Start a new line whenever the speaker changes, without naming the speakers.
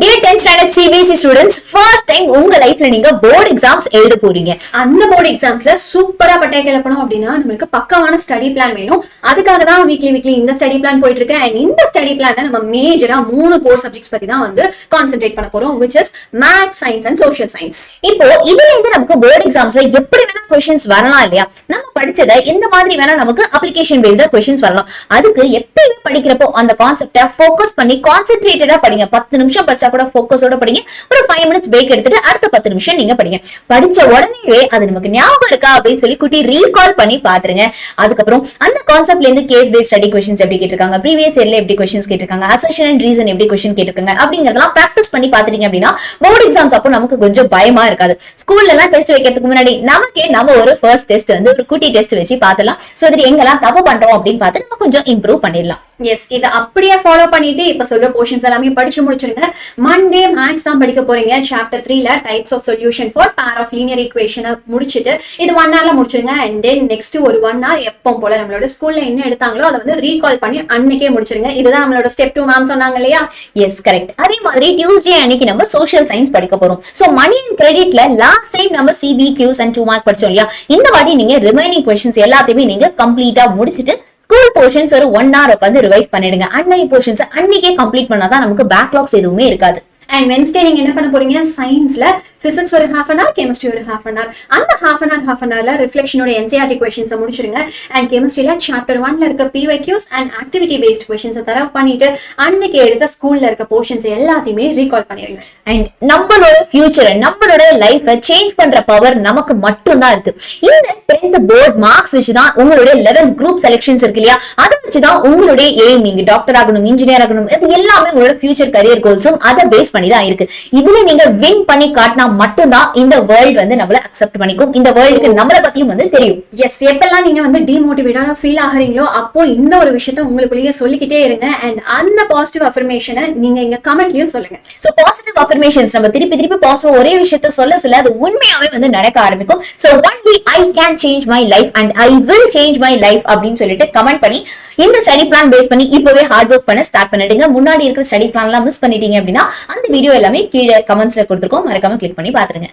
Dear 10th standard CBSE students, first time உங்க லைஃப்ல நீங்க போர்டு எக்ஸாம்ஸ் எழுத போறீங்க.
அந்த போர்டு எக்ஸாம்ஸ்ல சூப்பரா பட்டை கிளப்பணும் அப்படின்னா நமக்கு பக்காவான ஸ்டடி பிளான் வேணும். அதுக்காக தான் வீக்லி இந்த ஸ்டடி பிளான் போயிட்டு இருக்கு. அண்ட் இந்த ஸ்டடி பிளான்ல நம்ம மேஜரா 3 கோர் சப்ஜெக்ட்ஸ் பத்தி தான் வந்து கான்சென்ட்ரேட் பண்ண போறோம், which is maths, science and social science.
இப்போ இதுல இருந்து நமக்கு போர்டு எக்ஸாம்ஸ்ல எப்படி வேணா क्वेश्चंस வரலாம் இல்லையா? நம்ம படிச்சத இந்த மாதிரி வேணா நமக்கு அப்ளிகேஷன் பேஸ்டா क्वेश्चंस வரலாம். அதுக்கு எப்பவுமே படிக்கிறப்போ அந்த கான்செப்ட ஃபோக்கஸ் பண்ணி கான்சென்ட்ரேட்டடா படிங்க. 10 நிமிஷம் படிச்சா கூட ஃபோக்கஸோட படிங்க. ஒரு 5 மினிட்ஸ் பிரேக் எடுத்துட்டு அடுத்த 10 நிமிஷம் நீங்க படிங்க. படிச்ச உடனேவே அது நமக்கு ஞாபகம் இருக்கா அப்படின்னு சொல்லி குட்டி ரீகால் பண்ணி பாத்துருங்க. அதுக்கப்புறம் அந்த கான்செப்ட்ல இருந்து கேஸ் பேஸ்ட் ஸ்டடி क्वेश्चंस எப்படி கேட்டிருக்காங்க, ப்ரீவியஸ் இயர்ல எப்படி क्वेश्चंस கேட்டிருக்காங்க, அசர்ஷன் அண்ட் ரீசன் எப்படி क्वेश्चन கேட்டிருக்காங்க அப்படிங்கறதெல்லாம் பிராக்டிஸ் பண்ணி பாத்துட்டீங்க அப்படின்னா போர்டு எக்ஸாம்ஸ் அப்போ நமக்கு கொஞ்சம் பயமா இருக்காது. ஸ்கூல்ல எல்லாம் டெஸ்ட் வைக்கிறதுக்கு முன்னாடி நம்ம ஒரு ஃபர்ஸ்ட் டெஸ்ட் வந்து ஒரு குட்டி டெஸ்ட் வச்சு பாத்தலாம். சோ இது எங்கெல்லாம் தப்பு பண்றோம் அப்படின்னு பார்த்து நம்ம கொஞ்சம் இம்ப்ரூவ் பண்ணிடலாம்.
எஸ், இதை அப்படியே ஃபாலோ பண்ணிட்டு இப்ப சொல்ற போர்ஷன்ஸ் எல்லாமே படிச்சு முடிச்சிருங்க. மண்டே மேத்ஸ் தான் படிக்க போறீங்க. சாப்டர் 3ல types of solution for pair of linear ஈக்குவேஷனை முடிச்சிட்டு இது 1 ஹவர்ல முடிச்சிருங்க. அண்ட் தென் நெக்ஸ்ட் ஒரு 1 ஹவர் எப்பவும் போல நம்மளோட ஸ்கூல்ல என்ன எடுத்தாங்களோ அதை வந்து ரீகால் பண்ணி அன்னைக்கே முடிச்சிருங்க. இதுதான் நம்மளோட ஸ்டெப் 2 மேம் சொன்னாங்க இல்லையா?
Yes, correct. அதே மாதிரி டியூஸ்டே அன்னைக்கு நம்ம சோஷியல் சயின்ஸ் படிக்க போறோம். சோ மணி அண்ட் கிரெடிட்ல லாஸ்ட் டைம் நம்ம சிபி கியூஸ் அண்ட் 2 மார்க் படிச்சோம் இல்லையா? இந்த வாட்டி நீங்க ரிமைனிங் क्वेश्चंस எல்லாத்தையுமே நீங்க கம்ப்ளீட்டா முடிச்சிட்டு ஸ்கூல் போர்ஷன்ஸ் ஒரு 1 ஹவர் உட்காந்து ரிவைஸ் பண்ணிடுங்க. அன்னைக்கு போர்ஷன்ஸ் அன்னைக்கே கம்ப்ளீட் பண்ணாதான் நமக்கு பேக்லாக்ஸ் எதுவுமே இருக்காது.
அண்ட் வென்ஸ்டே நீங்க என்ன பண்ண போறீங்க? சயின்ஸ்ல பிசிக்ஸ் ஒரு half an hour, கெமிஸ்ட்ரி ஒரு half an hour. அந்த half an hourல ரிஃப்ளெக்ஷனோட NCERT क्वेश्चंस முடிச்சிருங்க. அண்ட் கெமிஸ்ட்ரியில சாப்டர் 1ல இருக்க PYQs and activity based questions தரவு பண்ணிட்டு அன்னைக்கு எடுத்த ஸ்கூல்ல இருக்க போர்ஷன்ஸ் எல்லாத்தையுமே ரீகால் பண்ணிருங்க.
அண்ட் நம்மளோட ஃபியூச்சர், நம்மளோட லைஃபை சேஞ்ச் பண்ற பவர் நமக்கு மட்டும் தான் இருக்கு. இந்த 10th போர்ட் மார்க்ஸ் வச்சுதான் உங்களுடைய 11th குரூப் செலக்ஷன்ஸ் இருக்கு இல்லையா? அதை வச்சுதான் உங்களுடைய எய்ம், நீங்க டாக்டர் ஆகணும், இன்ஜினியர் ஆகணும், இது எல்லாமே உங்களோட ஃபியூச்சர் கரியர் கோல்ஸும் அதை பேஸ் பண்ணி தான் இருக்கு. இதுல நீங்க வின் பண்ணி காட்டினா மட்டும்தான் இந்த வேர்ல்ட் வந்து நம்மள அக்செப்ட் பண்ணிக்கும். இந்த வேர்ல்டுக்கு நம்மளை பத்தியும் வந்து தெரியும்.
எஸ், எப்பெல்லாம் நீங்க வந்து டிமோட்டிவேட்டடா ஃபீல் ஆகுறீங்களோ அப்போ இந்த ஒரு விஷயத்த உங்களுக்குள்ளேயே சொல்லிக்கிட்டே இருங்க. அண்ட் அந்த பாசிட்டிவ் அஃபர்மேஷனை நீங்க இங்க கமெண்ட்லயும் சொல்லுங்க.
சோ பாசிட்டிவ் அஃபர்மேஷன்ஸ் நம்ம திருப்பி பாசிட்டிவ் ஒரே விஷயத்த சொல்ல அது உண்மையாவே வந்து நடக்க ஆரம்பிக்கும். So only I can change my life and I will change my life அப்படின்னு சொல்லிட்டு கமெண்ட் பண்ணி இந்த ஸ்டடி பிளான் பேஸ் பண்ணி இப்பவே ஹார்ட் ஒர்க் பண்ண ஸ்டார்ட் பண்ணிடுங்க. முன்னாடி இருக்கிற ஸ்டடி பிளான் எல்லாம் மிஸ் பண்ணிட்டீங்க அப்படின்னா அந்த வீடியோ எல்லாமே கீழே கமெண்ட்ஸ்ல கொடுத்துருக்கோம், மறக்காம கிளிக் பண்ணி பாத்துருங்க.